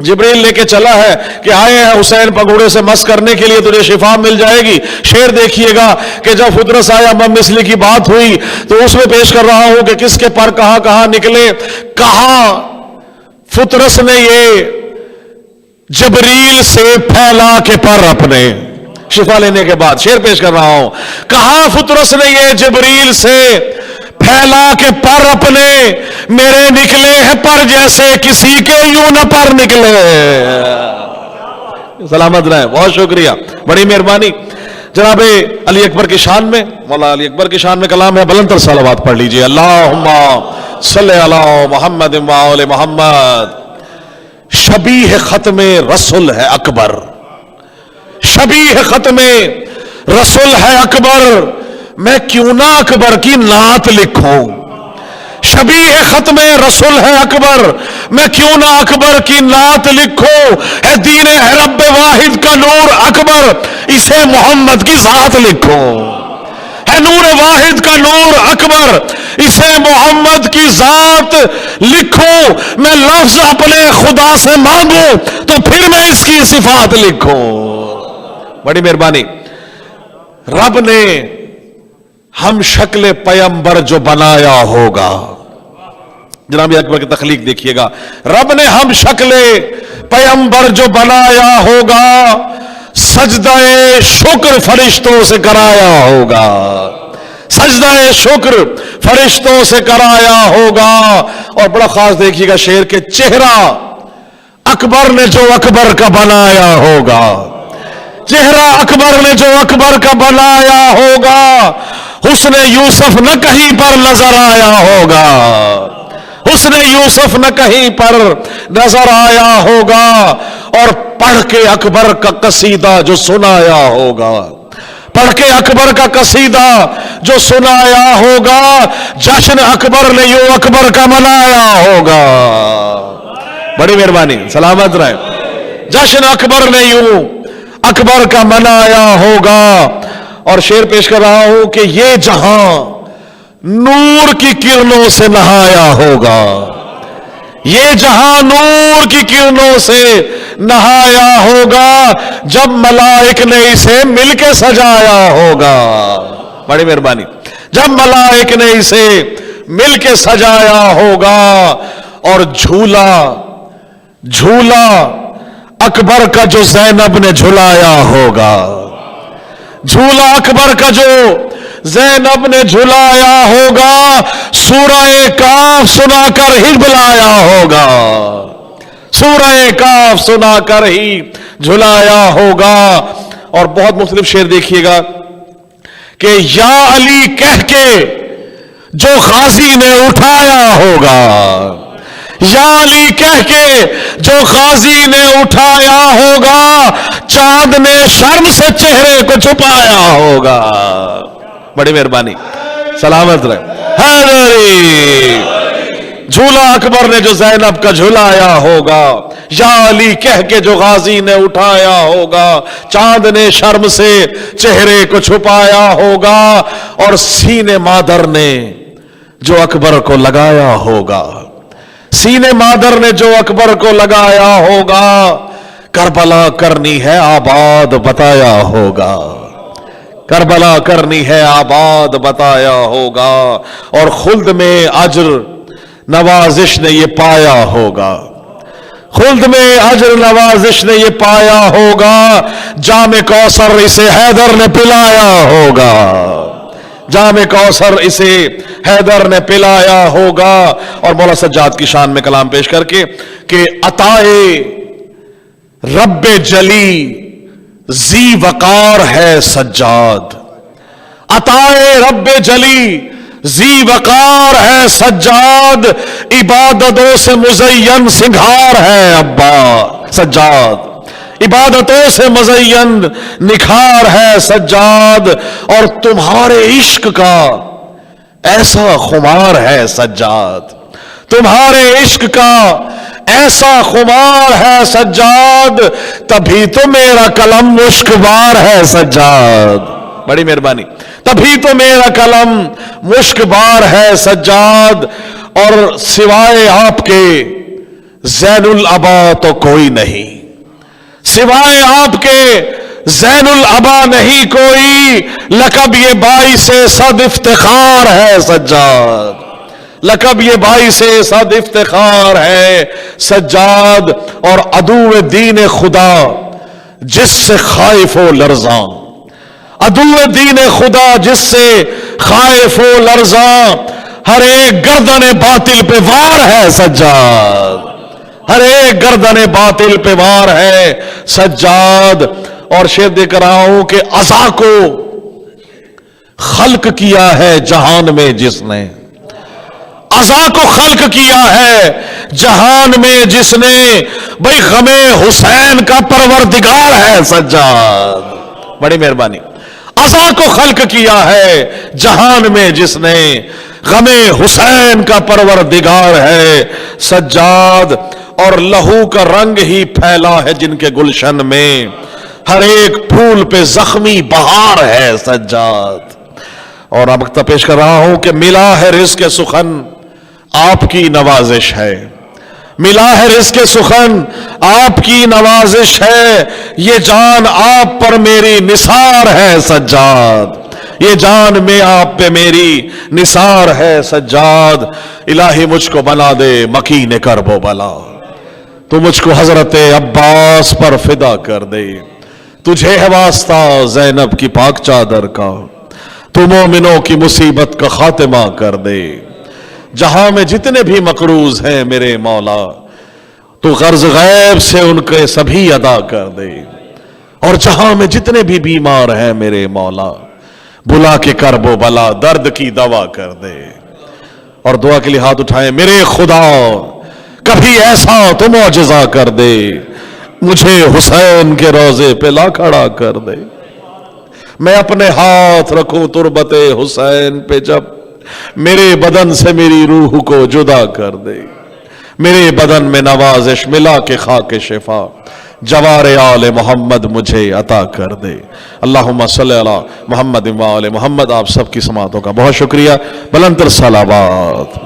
جبریل لے کے چلا ہے کہ آئے ہیں حسین پگوڑے سے مس کرنے کے لیے، تجھے شفا مل جائے گی۔ شعر دیکھیے گا کہ جب فطرس آیا مثلی کی بات ہوئی تو اس میں پیش کر رہا ہوں کہ کس کے پر کہاں کہاں نکلے، کہاں فطرس نے یہ جبریل سے پھیلا کے پر اپنے شفا لینے کے بعد، شعر پیش کر رہا ہوں، کہاں فطرس نے یہ جبریل سے پھیلا کے پر اپنے، میرے نکلے ہیں پر جیسے کسی کے یوں نہ پر نکلے۔ سلامت رہے، بہت شکریہ، بڑی مہربانی۔ جناب علی اکبر کی شان میں، مولا علی اکبر کی شان میں کلام ہے، بلند تر صلوات پڑھ لیجئے۔ اللہم صلی علی محمد و آل محمد۔ شبیہ ختم رسول ہے اکبر، شبیہ ختم رسول ہے اکبر، میں کیوں نہ اکبر کی نعت لکھوں۔ شبیہ ختم رسول ہے اکبر، میں کیوں نہ اکبر کی نعت لکھوں۔ ہے دین ہے رب واحد کا نور اکبر، اسے محمد کی ذات لکھوں۔ ہے نور واحد کا نور اکبر، اسے محمد کی ذات لکھوں۔ میں لفظ اپنے خدا سے مانگوں تو پھر میں اس کی صفات لکھوں۔ بڑی مہربانی۔ رب نے ہم شکل پیمبر جو بنایا ہوگا، جناب اکبر کی تخلیق دیکھیے گا، رب نے ہم شکل پیمبر جو بنایا ہوگا، سجدہ شکر فرشتوں سے کرایا ہوگا، سجدہ شکر فرشتوں سے کرایا ہوگا۔ اور بڑا خاص دیکھیے گا شعر کے، چہرہ اکبر نے جو اکبر کا بنایا ہوگا، چہرہ اکبر نے جو اکبر کا بنایا ہوگا، حسن یوسف نہ کہیں پر نظر آیا ہوگا، حسن یوسف نہ کہیں پر نظر آیا ہوگا۔ اور پڑھ کے اکبر کا قصیدہ جو سنایا ہوگا، پڑھ کے اکبر کا قصیدہ جو سنایا ہوگا، جشن اکبر نے یوں اکبر کا منایا ہوگا۔ بڑی مہربانی، سلامت رہے۔ جشن اکبر نے یوں اکبر کا منایا ہوگا۔ اور شعر پیش کر رہا ہوں کہ یہ جہاں نور کی کرنوں سے نہایا ہوگا، یہ جہاں نور کی کرنوں سے نہایا ہوگا، جب ملائک نے اسے مل کے سجایا ہوگا۔ بڑی مہربانی۔ جب ملائک نے اسے مل کے سجایا ہوگا، اور جھولا جھولا اکبر کا جو زینب نے جھلایا ہوگا، جھولا اکبر کا جو زینب نے جھلایا ہوگا، سورہ کاف سنا کر ہی بلایا ہوگا، سورہ کاف سنا کر ہی جھلایا ہوگا۔ اور بہت مختلف شعر دیکھیے گا کہ یا علی کہہ کے جو غازی نے اٹھایا ہوگا، یا علی کہہ کے جو غازی نے اٹھایا ہوگا، چاند نے شرم سے چہرے کو چھپایا ہوگا۔ بڑی مہربانی، سلامت رہے۔ حیدری جھولا اکبر نے جو زینب کا جھلایا ہوگا، یا علی کہہ کے جو غازی نے اٹھایا ہوگا، چاند نے شرم سے چہرے کو چھپایا ہوگا، اور سینے مادر نے جو اکبر کو لگایا ہوگا، سینے مادر نے جو اکبر کو لگایا ہوگا، کربلا کرنی ہے آباد بتایا ہوگا، کربلا کرنی ہے آباد بتایا ہوگا، اور خلد میں اجر نوازش نے یہ پایا ہوگا، خلد میں اجر نوازش نے یہ پایا ہوگا، جام کوثر اسے حیدر نے پلایا ہوگا، جام کوثر اسے حیدر نے پلایا ہوگا۔ اور مولا سجاد کی شان میں کلام پیش کر کے کہ عطائے رب جلی ذی وقار ہے سجاد، عطائے رب جلی ذی وقار ہے سجاد، عبادتوں سے مزین سنگھار ہے ابا سجاد، عبادتوں سے مزین نکھار ہے سجاد، اور تمہارے عشق کا ایسا خمار ہے سجاد، تمہارے عشق کا ایسا خمار ہے سجاد، تبھی تو میرا قلم مشکبار ہے سجاد۔ بڑی مہربانی۔ تبھی تو میرا قلم مشکبار ہے سجاد، اور سوائے آپ کے زین الابا تو کوئی نہیں، سوائے آپ کے زین الابا نہیں کوئی، لقب یہ باعث صد افتخار ہے سجاد، لقب یہ باعث صد افتخار ہے سجاد، اور عدو دین خدا جس سے خائف و لرزاں، عدو دین خدا جس سے خائف و لرزاں، ہر ایک گردن باطل پہ وار ہے سجاد، ہر ایک گردن باطل پہ وار ہے سجاد۔ اور شعر دے کر رہا ہوں کہ عزا کو خلق کیا ہے جہان میں جس نے، عزا کو خلق کیا ہے جہان میں جس نے، بھئی غم حسین کا پروردگار ہے سجاد، بڑی مہربانی، عزا کو خلق کیا ہے جہان میں جس نے، غم حسین کا پروردگار ہے سجاد، اور لہو کا رنگ ہی پھیلا ہے جن کے گلشن میں، ہر ایک پھول پہ زخمی بہار ہے سجاد۔ اور اب تک پیش کر رہا ہوں کہ ملا ہے رزق سخن آپ کی نوازش ہے، ملا ہے رزق سخن آپ کی نوازش ہے، یہ جان آپ پر میری نثار ہے سجاد، یہ جان میں آپ پہ میری نثار ہے سجاد۔ الہی مجھ کو بنا دے مکین کرب و بلا، تو مجھ کو حضرت عباس پر فدا کر دے، تجھے ہے واسطہ زینب کی پاک چادر کا، تو مومنوں کی مصیبت کا خاتمہ کر دے، جہاں میں جتنے بھی مقروض ہیں میرے مولا، تو قرض غیب سے ان کے سبھی ادا کر دے، اور جہاں میں جتنے بھی بیمار ہیں میرے مولا، بلا کے کرب و بلا درد کی دوا کر دے۔ اور دعا کے لیے ہاتھ اٹھائیں، میرے خدا کبھی ایسا تو معجزہ کر دے، مجھے حسین کے روضے پہ لا کھڑا کر دے، میں اپنے ہاتھ رکھوں تربت حسین پہ، جب میرے بدن سے میری روح کو جدا کر دے، میرے بدن میں نوازش ملا کے خاک شفا، جوار آل محمد مجھے عطا کر دے۔ اللہم صلی علی محمد و آل محمد۔ آپ سب کی سماعتوں کا بہت شکریہ، بلندر صلوات۔